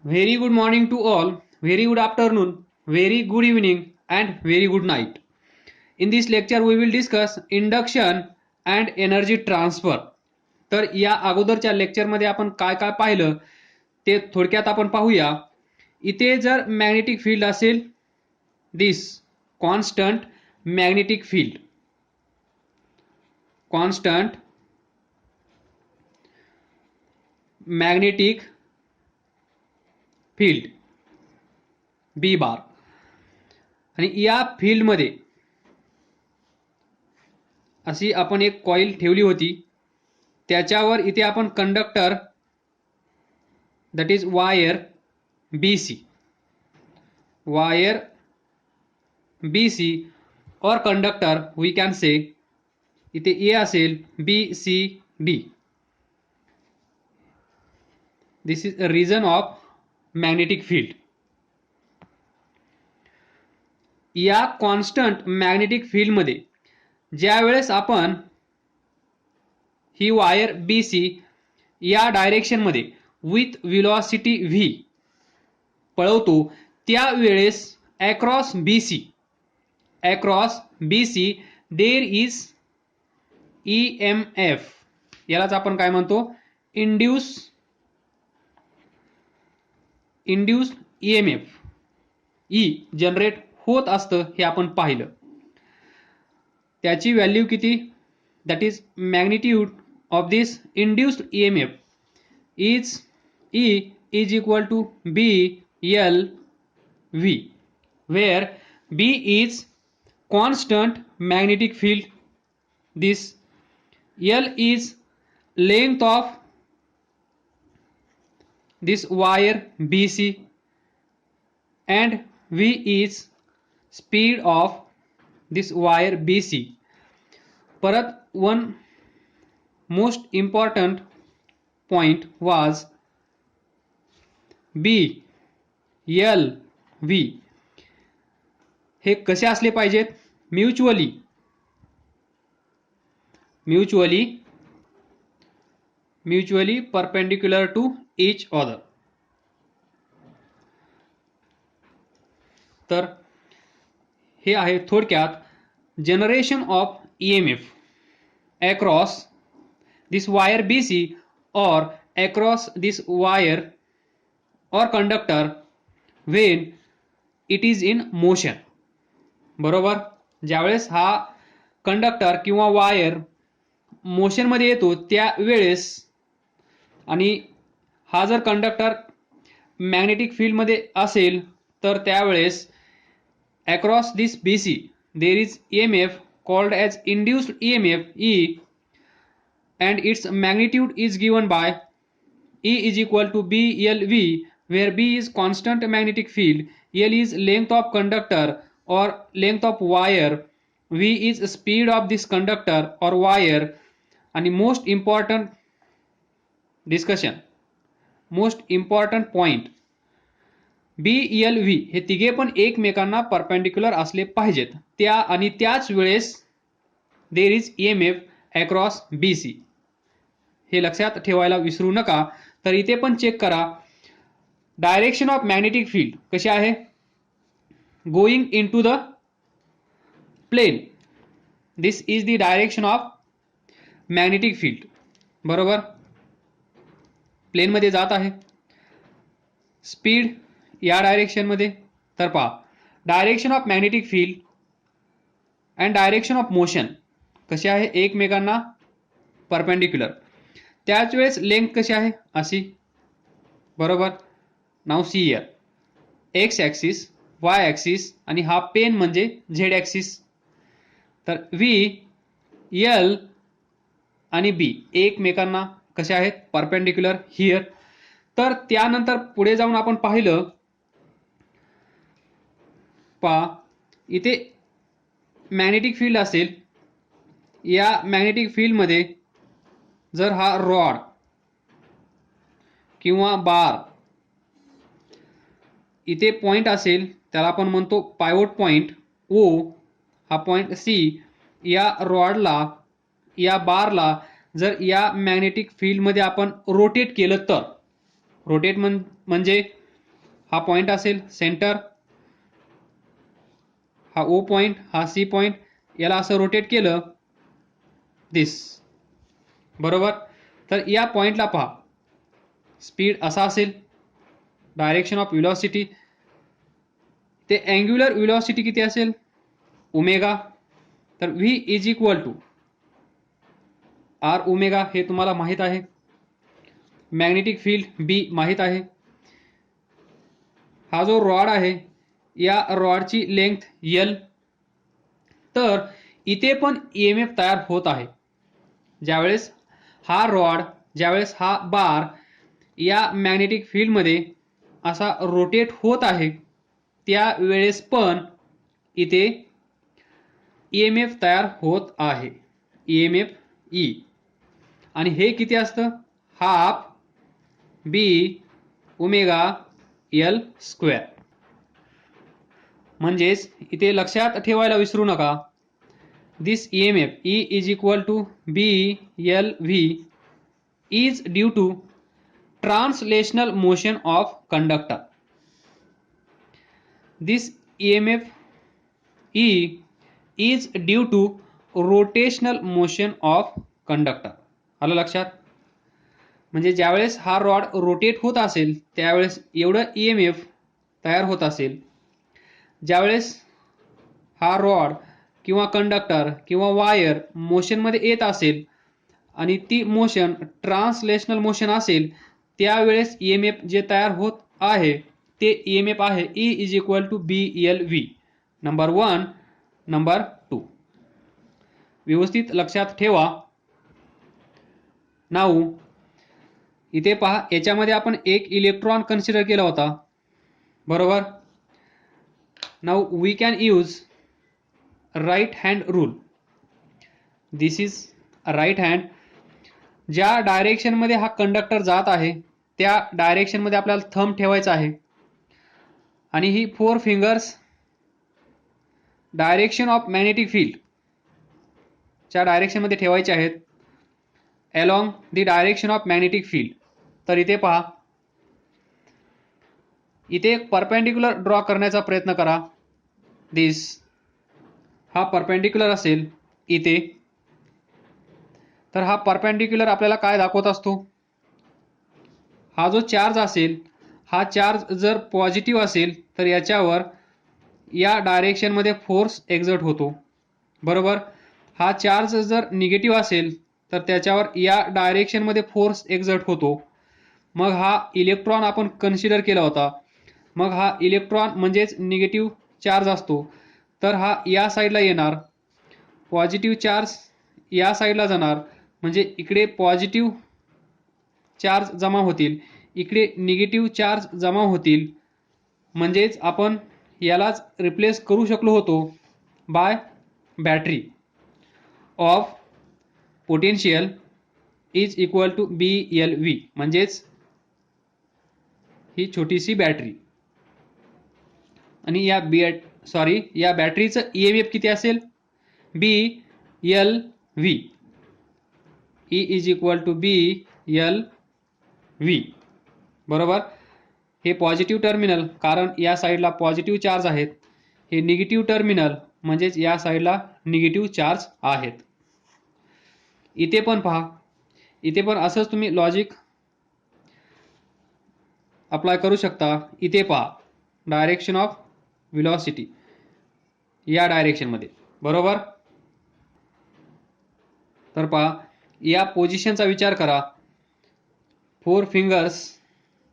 Very good morning to all, very good afternoon, very good evening, and very good night. In this lecture, we will discuss induction and energy transfer. तर या अगोदरच्या लेक्चरमध्ये आपण काय काय पाहिलं ते थोडक्यात आपण पाहूया. इथे जर मॅग्नेटिक फील्ड असेल, this constant magnetic field, constant magnetic field B बार, आणि या फील्डमध्ये अशी आपण एक कॉईल ठेवली होती. त्याच्यावर इथे आपण conductor, that is wire BC, wire BC और कंडक्टर वी कॅन से इथे ए असेल BCD. This is region of magnetic field. या कॉन्स्टंट मॅग्नेटिक फील्डमध्ये ज्या वेळेस आपण ही वायर BC या डायरेक्शनमध्ये विथ व्हेलॉसिटी v पळवतो, त्यावेळेस across BC there is EMF, यालाच आपण काय म्हणतो, इंड्यूस्ड EMF E जनरेट होत असतं, हे आपण पाहिलं. त्याची व्हॅल्यू किती, that is magnitude of this induced EMF is E is equal to BLV, where B is constant magnetic field, this L is length of this wire BC, and V is speed of this wire BC. परत one most important point was BLV हे कसे असले पाहिजेत, mutually perpendicular to each other. तर हे आहे थोडक्यात generation of EMF across this wire BC और अक्रॉस दिस वायर और conductor when it is in motion. बरोबर, ज्यावेळेस हा कंडक्टर किंवा वायर मोशनमध्ये येतो त्यावेळेस, आणि हा जर कंडक्टर मॅग्नेटिक फील्डमध्ये असेल तर त्यावेळेस across this BC there is EMF called as induced EMF E, and its magnitude is given by E is equal to BLV, where B is constant magnetic field, L is length of conductor or length of wire, V is speed of this conductor or wire, and most important discussion, most important point, BLV हे तिघे पण एकमेकांना perpendicular असले पाहिजेत. त्या आणि त्याच वेळेस देर इज EMF अक्रॉस BC, हे लक्षात ठेवायला विसरू नका. तर इथे पण चेक करा, डायरेक्शन ऑफ मॅग्नेटिक फील्ड कशी आहे, going in to the plane, this is the direction of magnetic field. बरोबर, प्लेनमध्ये जात आहे. स्पीड या डायरेक्शनमध्ये. तर पहा, direction of magnetic field and direction of motion कशी आहे, एकमेकांना परपेंडिक्युलर. त्याच वेळेस लेंथ कशी आहे, अशी. बरोबर, now see here, X axis, Y axis, आणि हा पेन म्हणजे झेड ॲक्सिस. तर व्ही, एल आणि बी एकमेकांना कसे आहेत, परपेंडिक्युलर हियर. तर त्यानंतर पुढे जाऊन आपण पाहिलं, पहा इथे मॅग्नेटिक फील्ड असेल, या मॅग्नेटिक फील्डमध्ये जर हा रॉड किंवा बार इथे पॉइंट असेल, त्याला आपण म्हणतो पायवोट पॉइंट O, हा पॉइंट C, या रॉडला, या बारला जर या मॅग्नेटिक फील्डमध्ये आपण रोटेट केलं तर, रोटेट म्हणजे हा पॉईंट असेल सेंटर, हा ओ पॉईंट, हा सी पॉईंट, याला असं रोटेट केलं दिस, बरोबर. तर या पॉईंटला पहा, स्पीड असा असेल, डायरेक्शन ऑफ व्हेलॉसिटी, ते अँग्युलर व्हेलॉसिटी किती असेल ओमेगा. तर V is equal to R omega हे तुम्हाला माहित आहे. मॅग्नेटिक फील्ड बी माहित आहे. हा जो रॉड आहे या रॉडची लेंथ एल. तर इथे पण ईएमएफ तयार होत आहे. ज्यावेळेस हा रॉड, ज्यावेळेस हा बार या मॅग्नेटिक फील्डमध्ये असा रोटेट होत आहे, त्यावेळेस पण इथे ईएमएफ तयार होत आहे, ईएमएफ ई. आणि हे किती असतं, half B omega L square. म्हणजेच इथे लक्षात ठेवायला विसरू नका, this EMF E is equal to B L V is due to translational motion of conductor. This EMF E is due to rotational motion of conductor. आलं लक्षात. म्हणजे ज्यावेळेस हा रॉड रोटेट होत असेल त्यावेळेस एवढं ईएमएफ तयार होत असेल. ज्यावेळेस हा रॉड किंवा कंडक्टर किंवा वायर मोशनमध्ये येत असेल आणि ती मोशन ट्रान्सलेशनल मोशन असेल, त्यावेळेस ईएमएफ जे तयार होत आहे ते ईएमएफ आहे E is equal to B L V. Number 1, number 2. व्यवस्थित लक्षात ठेवा. नाऊ इथे पहा, याच्यामध्ये आपण एक इलेक्ट्रॉन कन्सिडर केला होता, बरोबर. Now we can use right hand rule. This is right hand. ज्या डायरेक्शनमध्ये हा कंडक्टर जात आहे त्या डायरेक्शनमध्ये आपल्याला थंब ठेवायचा आहे आणि ही 4 fingers direction of magnetic field च्या डायरेक्शनमध्ये ठेवायचे आहेत, along the direction of magnetic field. तर इथे पहा, इथे एक परपेंडिक्युलर ड्रॉ करण्याचा प्रयत्न करा. दिस हा परपेंडिक्युलर असेल इथे. तर हा परपेंडिक्युलर आपल्याला काय दाखवत असतो, हा जो चार्ज असेल, हा चार्ज जर पॉझिटिव्ह असेल तर याच्यावर या डायरेक्शनमध्ये फोर्स एक्झर्ट होतो, बरोबर. हा चार्ज जर निगेटिव्ह असेल तर त्याच्यावर या डायरेक्शनमध्ये फोर्स एक्झर्ट होतो. मग हा इलेक्ट्रॉन आपण कन्सिडर केला होता, मग हा इलेक्ट्रॉन म्हणजेच निगेटिव्ह चार्ज असतो, तर हा या साईडला येणार, पॉझिटिव्ह चार्ज या साईडला जाणार, म्हणजे इकडे पॉझिटिव्ह चार्ज जमा होतील, इकडे निगेटिव्ह चार्ज जमा होतील. म्हणजेच आपण यालाच रिप्लेस करू शकलो होतो by battery of potential is equal to B L V. म्हणजेच ही छोटीशी बॅटरी आणि या बॅटरीचं ईएमएफ किती असेल, B L V. E is equal to B L V, बरोबर. हे पॉझिटिव्ह टर्मिनल, कारण या साईडला पॉझिटिव्ह चार्ज आहेत. हे निगेटिव्ह टर्मिनल, म्हणजेच या साईडला निगेटिव्ह चार्ज आहेत. इथे पण पहा, इथे पण असंच तुम्ही लॉजिक अप्लाय करू शकता. इथे पहा, डायरेक्शन ऑफ व्हेलॉसिटी या डायरेक्शनमध्ये, बरोबर. तर पहा, या पोझिशनचा विचार करा. 4 फिंगर्स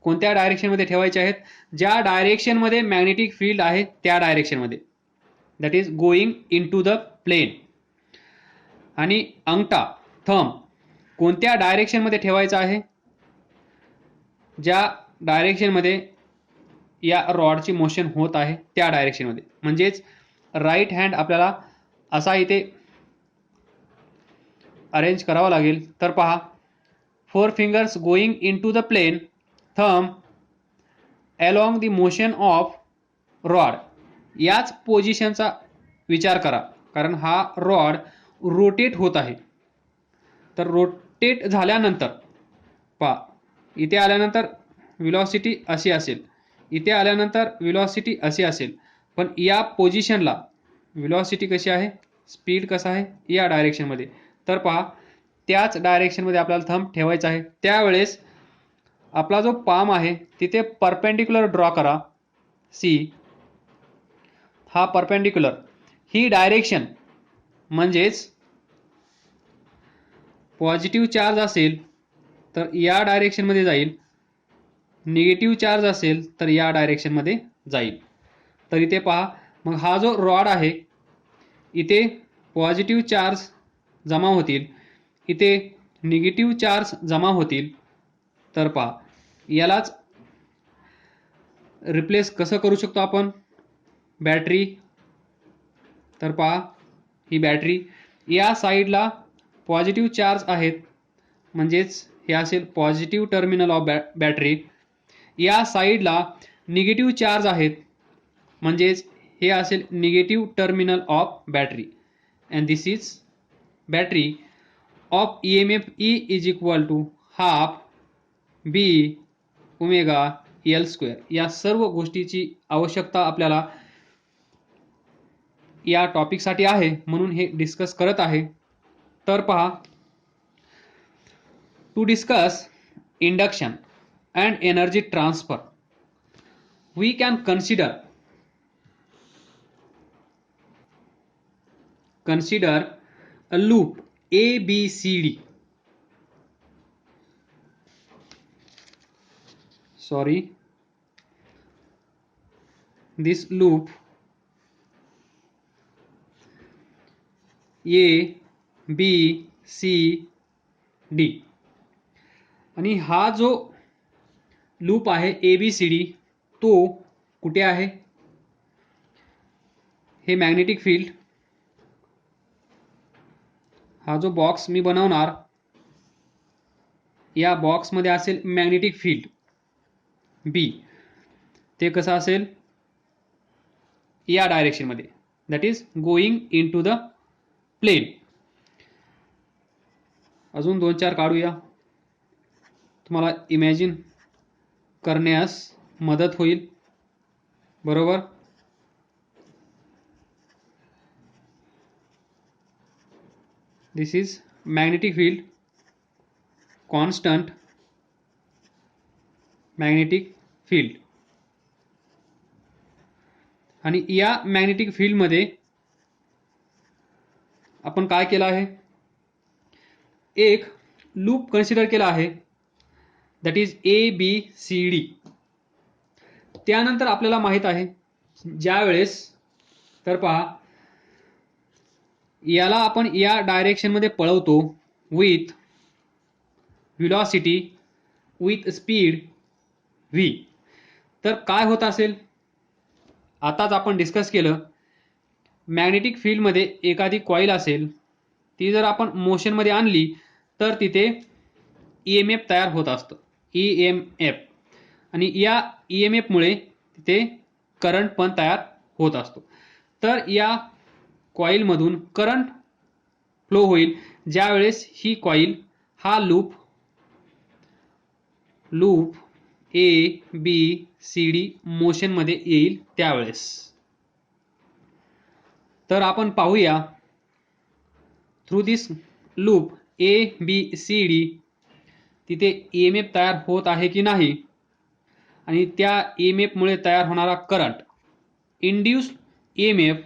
कोणत्या डायरेक्शनमध्ये ठेवायचे आहेत, ज्या डायरेक्शनमध्ये मॅग्नेटिक फील्ड आहे त्या डायरेक्शनमध्ये, that is going in to the plane. आणि अंगठा थंब कोणत्या डायरेक्शनमध्ये ठेवायचा आहे, ज्या डायरेक्शनमध्ये या रॉडची मोशन होत आहे त्या डायरेक्शनमध्ये. म्हणजेच राईट हँड आपल्याला असा इथे अरेंज करावा लागेल. तर पहा, 4 fingers going in to the plane, thumb along the motion of rod. याच पोझिशनचा विचार करा, कारण हा रॉड रोटेट होत आहे. तर रोटेट झाल्यानंतर पहा, इथे आल्यानंतर व्हेलॉसिटी अशी असेल, इथे आल्यानंतर वेलॉसिटी अशी असेल, पण या पोझिशनला वेलॉसिटी कशी आहे, स्पीड कसा आहे या डायरेक्शनमध्ये. तर पहा त्याच डायरेक्शनमध्ये आपल्याला थंब ठेवायचा आहे. त्यावेळेस आपला जो पाम आहे तिथे परपेंडिक्युलर ड्रॉ करा. सी हा परपेंडिक्युलर, ही डायरेक्शन म्हणजेच पॉझिटिव्ह चार्ज असेल तर या डायरेक्शनमध्ये जाईल, निगेटिव्ह चार्ज असेल तर या डायरेक्शनमध्ये जाईल. तर इथे पहा, मग हा जो रॉड आहे इथे पॉझिटिव्ह चार्ज जमा होतील, इथे निगेटिव्ह चार्ज जमा होतील. तर पहा यालाच रिप्लेस कसं करू शकतो आपण, बॅटरी. तर पहा ही बॅटरी, या साईडला पॉझिटिव्ह चार्ज आहेत म्हणजेच हे असेल पॉझिटिव्ह टर्मिनल ऑफ बॅटरी, या साईडला निगेटिव्ह चार्ज आहेत म्हणजेच हे असेल negative terminal of battery. And this is battery of EMF E is equal to half B omega L square. या सर्व गोष्टीची आवश्यकता आपल्याला या टॉपिकसाठी आहे म्हणून हे डिस्कस करत आहे. तर पहा, to discuss induction and energy transfer we can consider a loop ABCD. Sorry, this loop A B C D आणि हा जो लूप आहे ABCD तो कुठे आहे, हे मॅग्नेटिक फील्ड, हा जो बॉक्स मी बनवणार या बॉक्समध्ये असेल मॅग्नेटिक फील्ड B, ते कसं असेल या डायरेक्शनमध्ये, that is going in to the plane. अजून 2-4 काढूया, तुम्हाला इमॅजिन करण्यास मदत होईल. बरोबर, this is magnetic field, constant magnetic field. आणि या मॅग्नेटिक फील्डमध्ये आपण काय केलं आहे, एक लूप कन्सिडर केला आहे दॅट इज ABCD. त्यानंतर आपल्याला माहित आहे ज्या वेळेस, तर पहा याला आपण या डायरेक्शनमध्ये पळवतो with velocity, with speed V, तर काय होत असेल, आताच आपण डिस्कस केलं. मॅग्नेटिक फील्डमध्ये एखादी कॉईल असेल, ती जर आपण मोशनमध्ये आणली तर तिथे EMF तयार होत असतं, EMF. आणि या EMF मुळे तिथे करंट पण तयार होत असतो. तर या कॉईलमधून करंट फ्लो होईल ज्या वेळेस ही कॉईल हा लूप ABCD मोशनमध्ये येईल त्यावेळेस. तर आपण पाहूया थ्रू दिस लूप ABCD तिथे EMF तयार होत आहे की नाही, आणि त्या EMF मुळे तयार होणारा करंट, इंड्यूस्ड EMF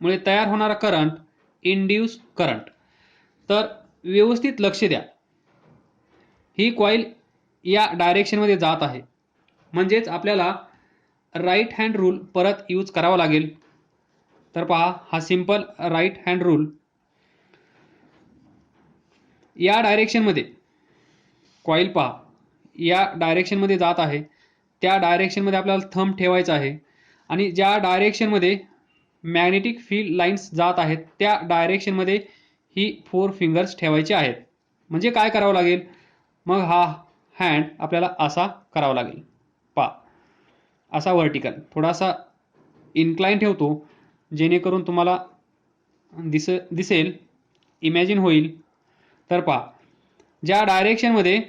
मुळे तयार होणारा करंट, इंड्यूस्ड करंट. तर व्यवस्थित लक्ष द्या, ही कॉईल या डायरेक्शनमध्ये जात आहे म्हणजेच आपल्याला राईट हँड रूल परत यूज करावा लागेल. तर पहा हा सिंपल राईट हँड रूल, या डायरेक्शनमध्ये कॉईल पहा या डायरेक्शनमध्ये जात आहे, त्या डायरेक्शनमध्ये आपल्याला थंब ठेवायचा आहे आणि ज्या डायरेक्शनमध्ये मॅग्नेटिक फील्ड लाईन्स जात आहेत त्या डायरेक्शनमध्ये ही 4 फिंगर्स ठेवायचे आहेत. म्हणजे काय करावं लागेल, मग हा हँड आपल्याला असा करावा लागेल. पहा असा वर्टिकल, थोडासा इन्क्लाइन ठेवतो जेणेकरून तुम्हाला दिसेल, इमॅजिन होईल. तर पहा ज्या डायरेक्शनमध्ये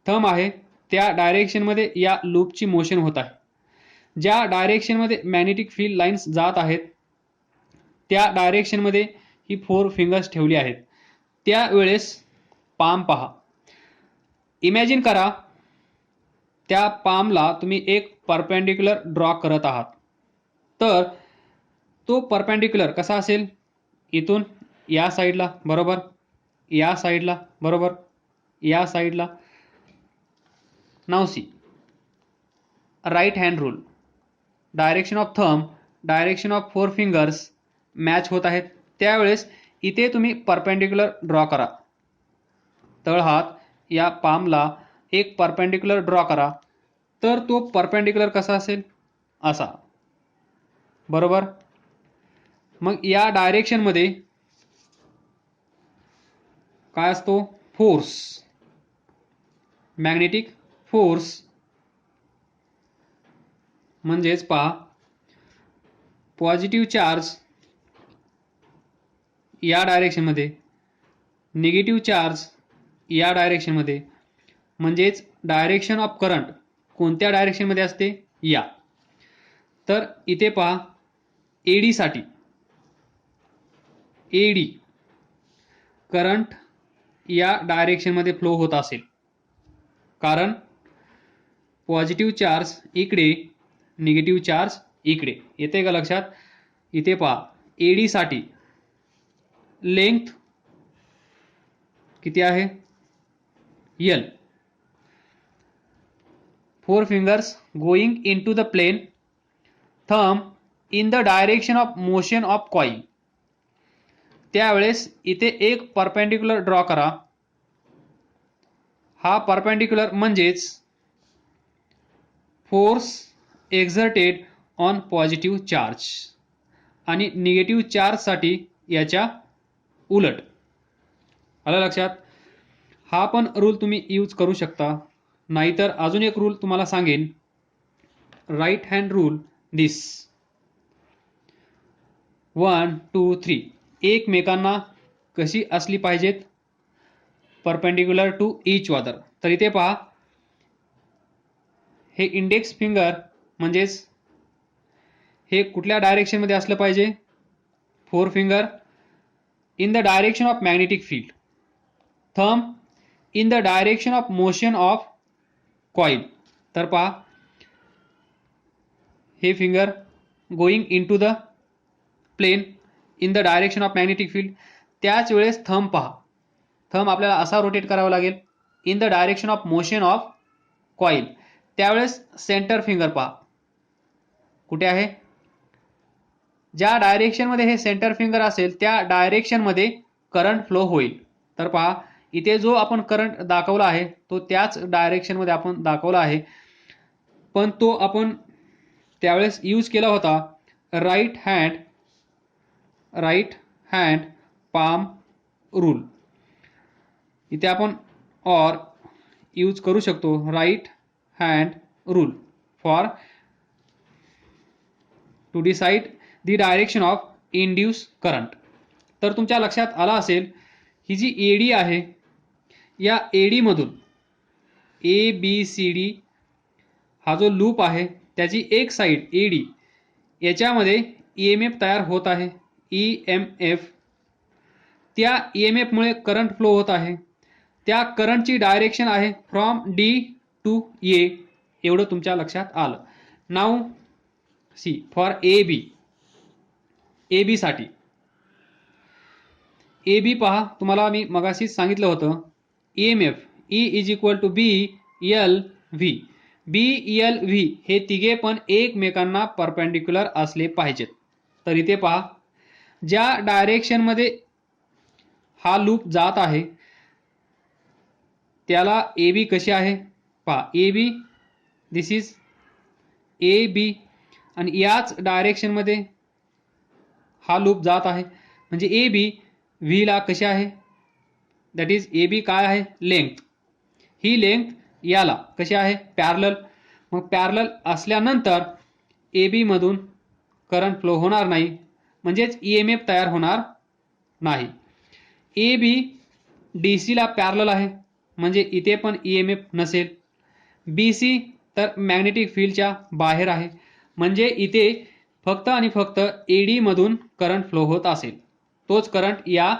थंब आहे त्या डायरेक्शनमध्ये या लूपची मोशन होत आहे. ज्या डायरेक्शनमध्ये मॅग्नेटिक फील्ड लाईन्स जात आहेत त्या डायरेक्शनमध्ये ही 4 फिंगर्स ठेवली आहेत. त्यावेळेस पाम पहा. इमॅजिन करा त्या पामला तुम्ही एक परपेंडिक्युलर ड्रॉ करत आहात. तर तो परपेंडिक्युलर कसा असेल? इथून या साईडला बरोबर, या साईडला बरोबर, या साईडला. Now see right hand rule. Direction of thumb, direction of 4 fingers match होत आहेत. त्यावेळेस इथे तुम्ही परपेंडिक्युलर ड्रॉ करा. तळहात या पामला एक परपेंडिक्युलर ड्रॉ करा. तर तो परपेंडिक्युलर कसा असेल? असा बरोबर. मग या डायरेक्शनमध्ये काय असतो? Force, magnetic force. म्हणजेच पहा पॉझिटिव्ह चार्ज या डायरेक्शनमध्ये, निगेटिव्ह चार्ज या डायरेक्शनमध्ये. म्हणजेच डायरेक्शन ऑफ करंट कोणत्या डायरेक्शनमध्ये असते? या. तर इथे पहा एडी साठी, एडी करंट या डायरेक्शनमध्ये फ्लो होत असेल, कारण पॉझिटिव्ह चार्ज इकडे, निगेटिव्ह चार्ज इकडे. येते का लक्षात? इथे पहा एडी साठी लेंथ किती आहे? L. 4 fingers going into the plane, thumb in the direction of motion of coil. त्यावेळेस इथे एक परपेंडिक्युलर ड्रॉ करा. हा परपेंडिक्युलर म्हणजेच force exerted on positive charge, आणि निगेटिव्ह चार्जसाठी याच्या उलट. आलं लक्षात? हा पण रूल तुम्ही यूज करू शकता. नाहीतर अजून एक रूल तुम्हाला सांगेन, राईट हँड रूल. दिस 1 2 3 एकमेकांना कशी असली पाहिजेत? Perpendicular to each other. तर इथे पहा हे इंडेक्स फिंगर म्हणजेच हे कुठल्या डायरेक्शनमध्ये असलं पाहिजे? 4 finger in the direction of magnetic field, thumb in the direction of motion of coil. तर पहा हे finger going in to the plane in the direction of magnetic field. त्याच वेळेस थंब पहा, थंब आपल्याला असा रोटेट करावा लागेल in the direction of motion of coil. त्यावेळेस सेंटर फिंगर पहा कुठे आहे? ज्या डायरेक्शनमध्ये हे सेंटर फिंगर असेल त्या डायरेक्शनमध्ये करंट फ्लो होईल. तर पहा इथे जो आपण करंट दाखवला आहे तो त्याच डायरेक्शनमध्ये आपण दाखवला आहे, पण तो आपण त्यावेळेस यूज केला होता राईट हँड पाम रूल. इथे आपण और यूज करू शकतो right hand rule for to decide the direction of induce current. तर तुमच्या लक्षात आला असेल ही जी एडी आहे या एडी मधून ABCD हा जो लूप आहे त्याची एक साइड एडी याच्यामध्ये EMF तयार होत आहे. EMF, त्या EMF मुळे करंट फ्लो होत आहे. त्या करंटची डायरेक्शन आहे फ्रॉम D टू A. एवढं तुमच्या लक्षात आलं. नाउ सी फॉर AB साठी AB पहा तुम्हाला मी मगाशीच सांगितलं होतं EMF E is equal to BLV. BLV हे तिघे पण एकमेकांना परपेंडिक्युलर असले पाहिजेत. तर इथे पहा ज्या डायरेक्शन मध्ये हा लूप जात आहे त्याला AB कशी आहे पहा. AB दिस इज AB, आणि याच डायरेक्शन मध्ये हा लूप जात आहे म्हणजे AB V ला कशी आहे? दॅट इज AB काय आहे? लेंथ. ही लेंथ याला कशी आहे? पॅरलल. मग पॅरलल असल्यानंतर AB मधून करंट फ्लो होणार नाही, म्हणजेच EMF तयार होणार नाही. AB DC ला पॅरलल आहे म्हणजे इथे पण EMF नसेल. BC तर मॅग्नेटिक फील्डच्या बाहेर आहे म्हणजे इथे फक्त आणि फक्त एडी मधून करंट फ्लो होत असेल, तोच करंट या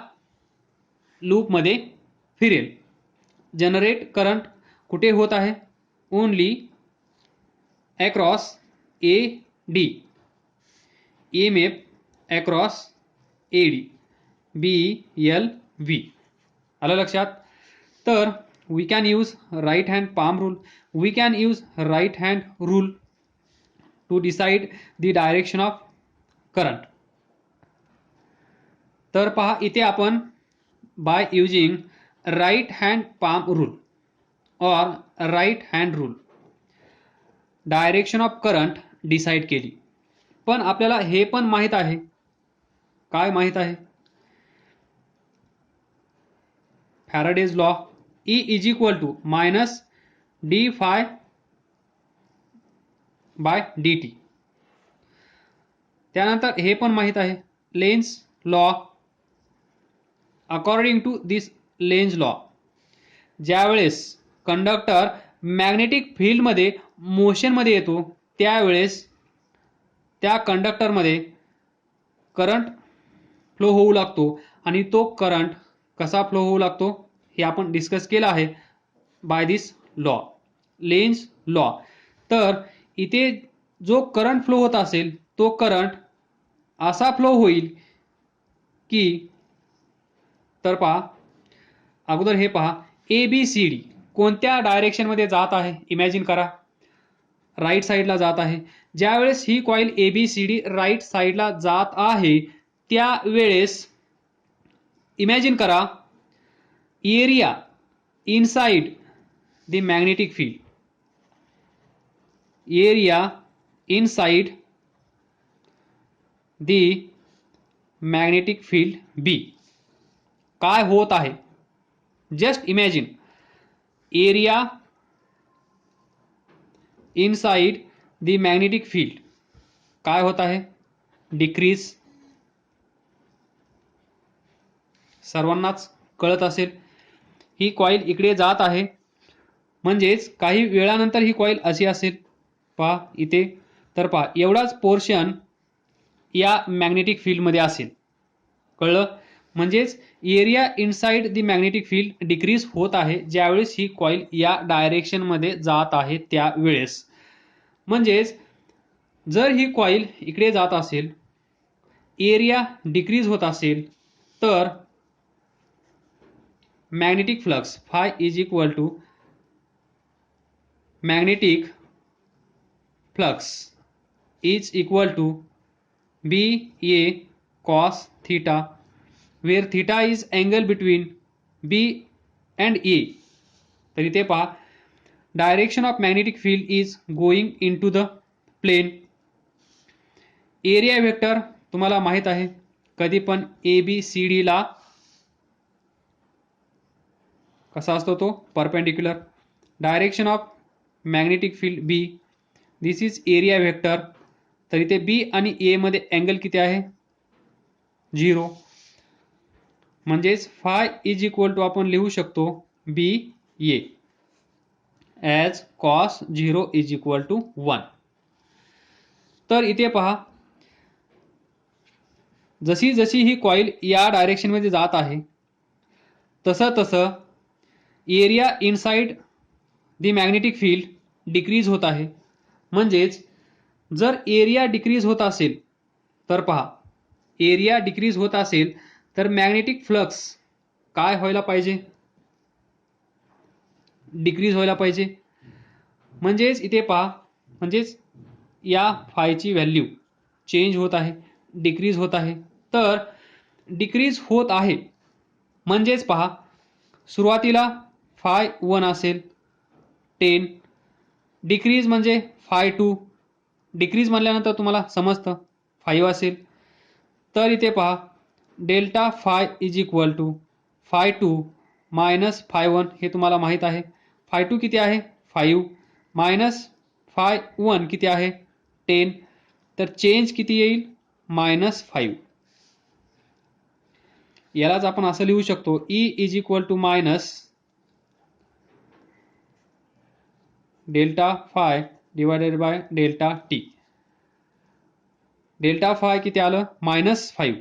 लूपमध्ये फिरेल. जनरेट करंट कुठे होत आहे? Only across A D, EMF across AD, BLV. आलं लक्षात? तर we can use right hand palm rule, we can use right hand rule to decide the direction of current. तर पहा इथे आपण by using right hand palm rule or right hand rule direction of current decide केली. पण आपल्याला हे पण माहित आहे, काय माहित आहे? Faraday's law, E is equal to minus D phi by D T. त्यानंतर हे पण माहित आहे Lenz law. According to this Lenz law, ज्यावेळेस कंडक्टर मॅग्नेटिक फील्डमध्ये मोशनमध्ये येतो त्यावेळेस त्या कंडक्टरमध्ये करंट फ्लो होऊ लागतो. आणि तो करंट कसा फ्लो होऊ लागतो हे आपण डिस्कस केलं आहे by this law, Lenz law. तर इथे जो करंट फ्लो होत असेल तो करंट असा फ्लो होईल की, तर पहा अगोदर हे पहा ABCD कोणत्या डायरेक्शनमध्ये जात आहे इमॅजिन करा, राईट साईडला जात आहे. ज्यावेळेस ही कॉईल ABCD राईट साईडला जात आहे त्यावेळेस इमॅजिन करा area inside the magnetic field, area inside the magnetic field B काय होत आहे. Just imagine area inside the magnetic field काय होत आहे, डिक्रीज. सर्वांनाच कळत असेल. ही कॉईल इकडे जात आहे म्हणजेच काही वेळानंतर ही कॉईल अशी असेल, पहा इथे. तर पहा एवढाच पोर्शन या मॅग्नेटिक फील्डमध्ये असेल, कळलं? म्हणजेच area inside the magnetic field decrease होत आहे ज्यावेळेस ही कॉईल या डायरेक्शनमध्ये जात आहे त्यावेळेस. म्हणजेच जर ही कॉईल इकडे जात असेल, एरिया डिक्रीज होत असेल, तर magnetic flux phi is equal to magnetic flux is equal to BA cos theta, where theta is angle between B and A. तर इथे पहा direction of magnetic field is going in to the plane. Area vector तुम्हाला माहित आहे, कधी पण ABCD ला कसा असतो तो perpendicular. Direction of magnetic field B, this is area vector. तर इथे B आणि A मध्ये अँगल किती आहे, 0. म्हणजेच फाय इज इक्वल टू आपण लिहू शकतो BA as cos 0 is equal to 1. तर इथे पहा जशी जशी ही कॉईल या डायरेक्शनमध्ये जात आहे तसं तसं area inside the magnetic field decrease होत आहे. म्हणजेच जर एरिया डिक्रीज होत असेल तर पहा एरिया डिक्रीज होत असेल तर मॅग्नेटिक फ्लक्स काय व्हायला पाहिजे, डिक्रीज व्हायला पाहिजे. म्हणजेच इथे पहा म्हणजेच या फायची व्हॅल्यू चेंज होत आहे, डिक्रीज होत आहे. तर डिक्रीज होत आहे म्हणजेच पहा सुरुवातीला फाय 1 असेल 10, डिक्रीज म्हणजे फाय 2, डिक्रीज म्हणल्यानंतर तुम्हाला समजतं 5 असेल. तर इथे पहा delta phi is equal to phi 2 minus phi 1 हे तुम्हाला माहीत आहे. फाय 2 किती आहे 5 मायनस फाय 1 किती आहे 10. तर चेंज किती येईल -5. यालाच आपण असं लिहू शकतो E is equal to minus delta phi divided by delta T. Delta phi किती आलं -5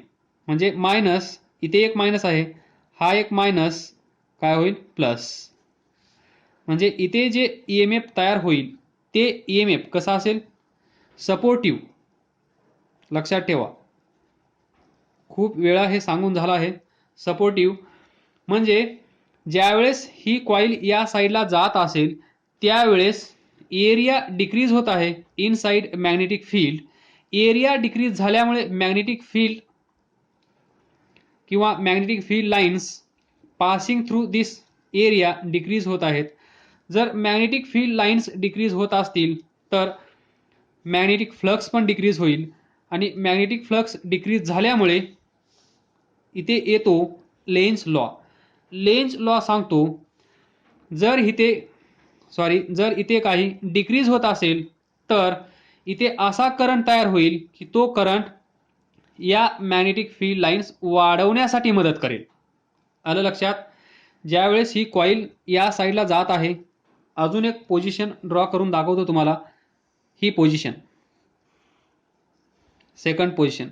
म्हणजे मायनस इथे एक मायनस आहे हा एक मायनस काय होईल प्लस म्हणजे इथे जे EMF तयार होईल ते EMF कसा असेल सपोर्टिव्ह लक्षात ठेवा खूप वेळा हे सांगून झालं आहे सपोर्टिव्ह म्हणजे ज्यावेळेस ही कॉईल या साईडला जात असेल त्यावेळेस एरिया डिक्रीज होत आहे inside magnetic field area decrease झाल्यामुळे मॅग्नेटिक फील्ड किंवा magnetic field lines passing through this area decrease होत आहेत जर मॅग्नेटिक फील्ड लाईन्स डिक्रीज होत असतील तर मॅग्नेटिक फ्लक्स पण डिक्रीज होईल आणि मॅग्नेटिक फ्लक्स डिक्रीज झाल्यामुळे इथे येतो लेन्झ लॉ सांगतो जर इथे काही डिक्रीज होत असेल तर इथे असा करंट तयार होईल की तो करंट या मॅग्नेटिक फील्ड लाईन्स वाढवण्यासाठी मदत करेल आलं लक्षात ज्यावेळेस ही कॉईल या साईडला जात आहे अजून एक पोझिशन ड्रॉ करून दाखवतो तुम्हाला ही पोझिशन सेकंड पोझिशन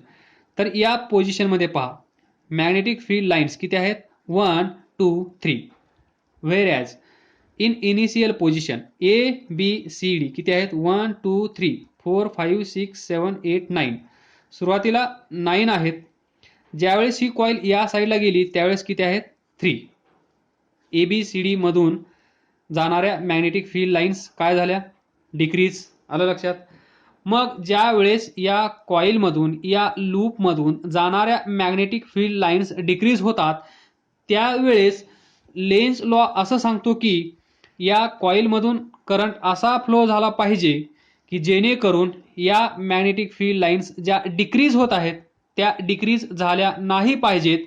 तर या पोझिशनमध्ये पहा मॅग्नेटिक फील्ड लाईन्स किती आहेत 1 2 3 where as in initial position ABCD किती आहेत 1 2 3 4 5 6 7 8 9 सुरुवातीला 9 आहेत ज्यावेळेस ही कॉईल या साईडला गेली त्यावेळेस किती आहेत 3 ABCD मधून जाणाऱ्या मॅग्नेटिक फील्ड लाईन्स काय झाल्या डिक्रीज आलं लक्षात मग ज्या वेळेस या कॉईलमधून या लूपमधून जाणाऱ्या मॅग्नेटिक फील्ड लाईन्स डिक्रीज होतात त्यावेळेस लेन्झ लॉ असं सांगतो की या कॉईलमधून करंट असा फ्लो झाला पाहिजे की जेणेकरून या मॅग्नेटिक फील्ड लाईन्स ज्या डिक्रीज होत आहेत त्या डिक्रीज झाल्या नाही पाहिजेत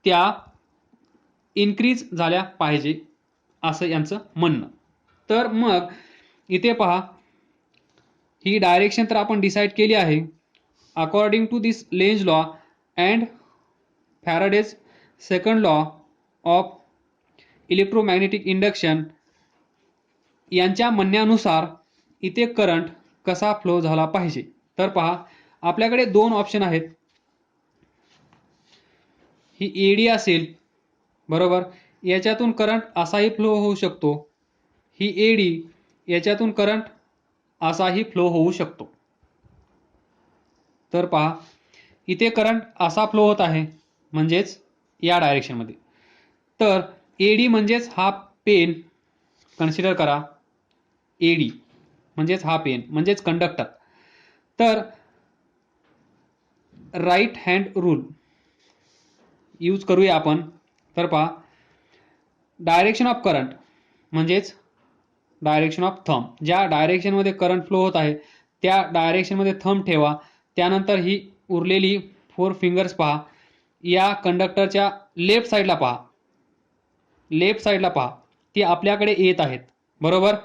त्या इन्क्रीज झाल्या पाहिजे असं यांचं म्हणणं तर मग इथे पहा ही डायरेक्शन तर आपण डिसाईड केली आहे according to this Lenz law and Faraday's second law of electromagnetic induction यांच्या म्हणण्यानुसार इथे करंट कसा फ्लो झाला पाहिजे तर पहा आपल्याकडे दोन ऑप्शन आहेत ही एडी असेल बरोबर याच्यातून करंट असाही फ्लो होऊ शकतो ही एडी याच्यातून करंट असाही फ्लो होऊ शकतो तर पहा इथे करंट असा फ्लो होत आहे म्हणजेच या डायरेक्शनमध्ये तर एडी म्हणजेच हा पेन कन्सिडर करा एडी म्हणजेच हा पेन म्हणजेच कंडक्टर तर राईट हँड रूल यूज करूया आपण तर पहा डायरेक्शन ऑफ करंट म्हणजेच डायरेक्शन ऑफ थंब ज्या डायरेक्शनमध्ये करंट फ्लो होत आहे त्या डायरेक्शनमध्ये थंब ठेवा त्यानंतर ही उरलेली 4 फिंगर्स पहा या कंडक्टरच्या लेफ्ट साईडला पहा ती आपल्याकडे येत आहेत बरोबर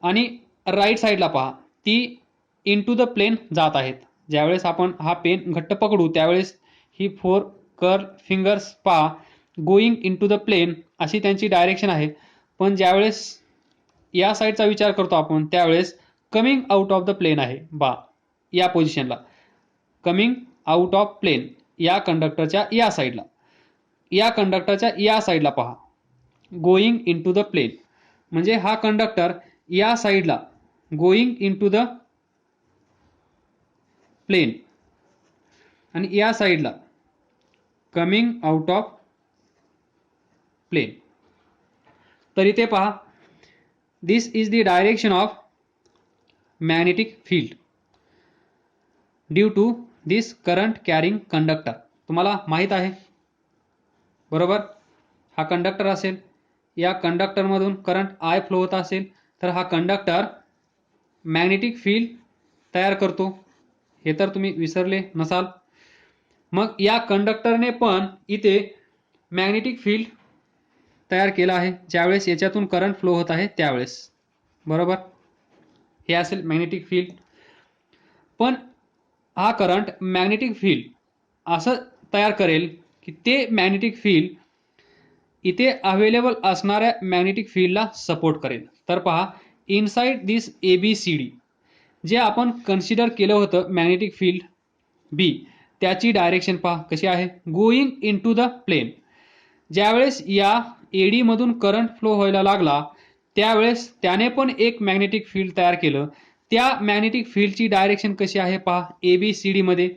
आणि राईट साईडला पहा ती इनटू द प्लेन जात आहेत ज्यावेळेस आपण हा पेन घट्ट पकडू त्यावेळेस ही 4 कर्ल फिंगर्स पहा गोईंग इनटू द प्लेन अशी त्यांची डायरेक्शन आहे पण ज्यावेळेस या साईडचा विचार करतो आपण त्यावेळेस coming out of the plane आहे या पोझिशनला कमिंग आउट ऑफ प्लेन या कंडक्टरच्या या साईडला पहा गोईंग इनटू द प्लेन म्हणजे हा कंडक्टर या साईडला गोईंग इनटू द प्लेन आणि या साईडला कमिंग आउट ऑफ प्लेन तर इथे पहा this is the direction of magnetic field due to this current carrying conductor तुम्हाला माहित आहे बरोबर हा कंडक्टर असेल या कंडक्टरमधून करंट आय फ्लो होत असेल तर हा कंडक्टर मॅग्नेटिक फील्ड तयार करतो हे तर तुम्ही विसरले नसाल मग या कंडक्टरने पण इथे मॅग्नेटिक फील्ड तयार केला आहे ज्यावेळेस याच्यातून करंट फ्लो होत आहे त्यावेळेस बरोबर हे असेल मॅग्नेटिक फील्ड पण हा करंट मॅग्नेटिक फील्ड असं तयार करेल की ते मॅग्नेटिक फील्ड इथे अवेलेबल असणाऱ्या मॅग्नेटिक फील्डला सपोर्ट करेल तर पहा इनसाइड दिस ABCD जे आपण कन्सिडर केलं होतं मॅग्नेटिक फील्ड बी त्याची डायरेक्शन पहा कशी आहे, going in to the plane. ज्यावेळेस या एडी मधून करंट फ्लो व्हायला लागला त्यावेळेस त्याने पण एक मॅग्नेटिक फील्ड तयार केलं. त्या मॅग्नेटिक फील्डची डायरेक्शन कशी आहे पहा, ABCD मध्ये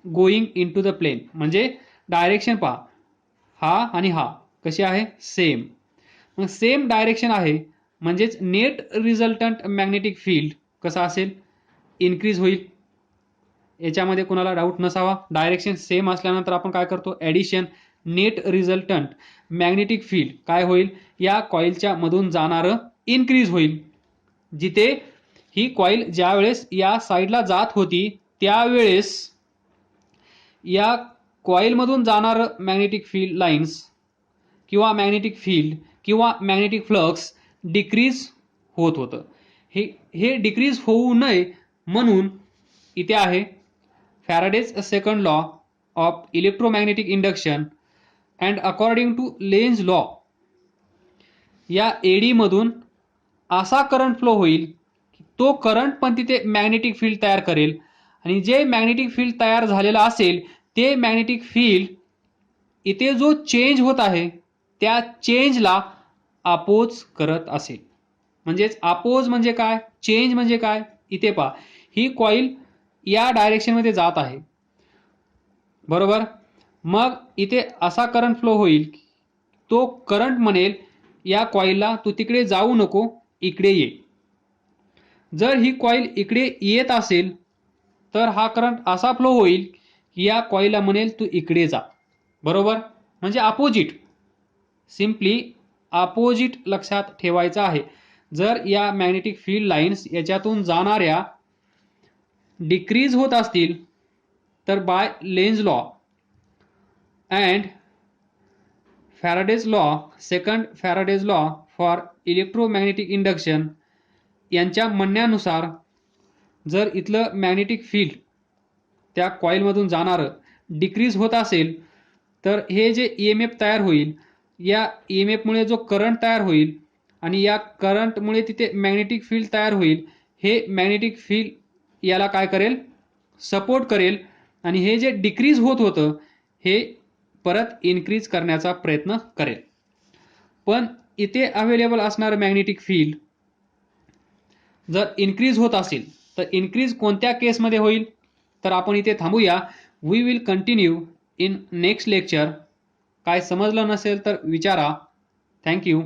going in to the plane. म्हणजे डायरेक्शन पहा, हा आणि हा कशी आहे, सेम. मग सेम डायरेक्शन आहे म्हणजेच नेट रिझल्टंट मॅग्नेटिक फील्ड कसा असेल, इन्क्रीज होईल. याच्यामध्ये कोणाला डाऊट नसावा. डायरेक्शन सेम असल्यानंतर आपण काय करतो, addition. Net resultant magnetic field काय होईल, या कॉइलच्या मधून जाणारं इन्क्रीज होईल. जिथे ही कॉइल ज्यावेळेस या साईडला जात होती त्यावेळेस या कॉइलमधून जाणारं मॅग्नेटिक फील्ड लाईन्स किंवा मॅग्नेटिक फील्ड किंवा मॅग्नेटिक फ्लक्स डिक्रीज होत होतं. हे डिक्रीज होऊ नये म्हणून इथे आहे Faraday's second law of electromagnetic induction and according to Lenz law. या एडी मधून असा करंट फ्लो होईल तो करंट पण तिथे मॅग्नेटिक फील्ड तयार करेल आणि जे मॅग्नेटिक फील्ड तयार झालेला असेल ते मॅग्नेटिक फील्ड इथे जो चेंज होत आहे त्या चेंजला अपोज करत असेल. म्हणजेच अपोज म्हणजे काय, चेंज म्हणजे काय. इथे पहा, ही कॉइल या डायरेक्शनमध्ये जात आहे बरोबर. मग इथे असा करंट फ्लो होईल, तो करंट म्हणेल या कॉइलला तू तिकडे जाऊ नको, इकडे ये. जर ही कॉइल इकडे येत असेल तर हा करंट असा फ्लो होईल की या कॉइलला म्हणेल तू इकडे जा बरोबर. म्हणजे अपोजिट, सिम्पली अपोजिट लक्षात ठेवायचं आहे. जर या मॅग्नेटिक फील्ड लाईन्स याच्यातून जाणाऱ्या डिक्रीज होत असतील तर by Lenz law and Faraday's law, second Faraday's law for electromagnetic induction यांच्या म्हणण्यानुसार जर इथलं मॅग्नेटिक फील्ड त्या कॉइलमधून जाणारं डिक्रीज होत असेल तर हे जे EMF तयार होईल, या EMFमुळे जो करंट तयार होईल आणि या करंटमुळे तिथे मॅग्नेटिक फील्ड तयार होईल, हे मॅग्नेटिक फील्ड याला काय करेल, सपोर्ट करेल आणि हे जे डिक्रीज होत होतं हे परत इन्क्रीज करण्याचा प्रयत्न करेल. पण इथे अवेलेबल असणारं मॅग्नेटिक फील्ड जर इन्क्रीज होत असेल तर इन्क्रीज कोणत्या केसमध्ये होईल, तर आपण इथे थांबूया. We will continue in next lecture. काय समजलं नसेल तर विचारा. थँक्यू.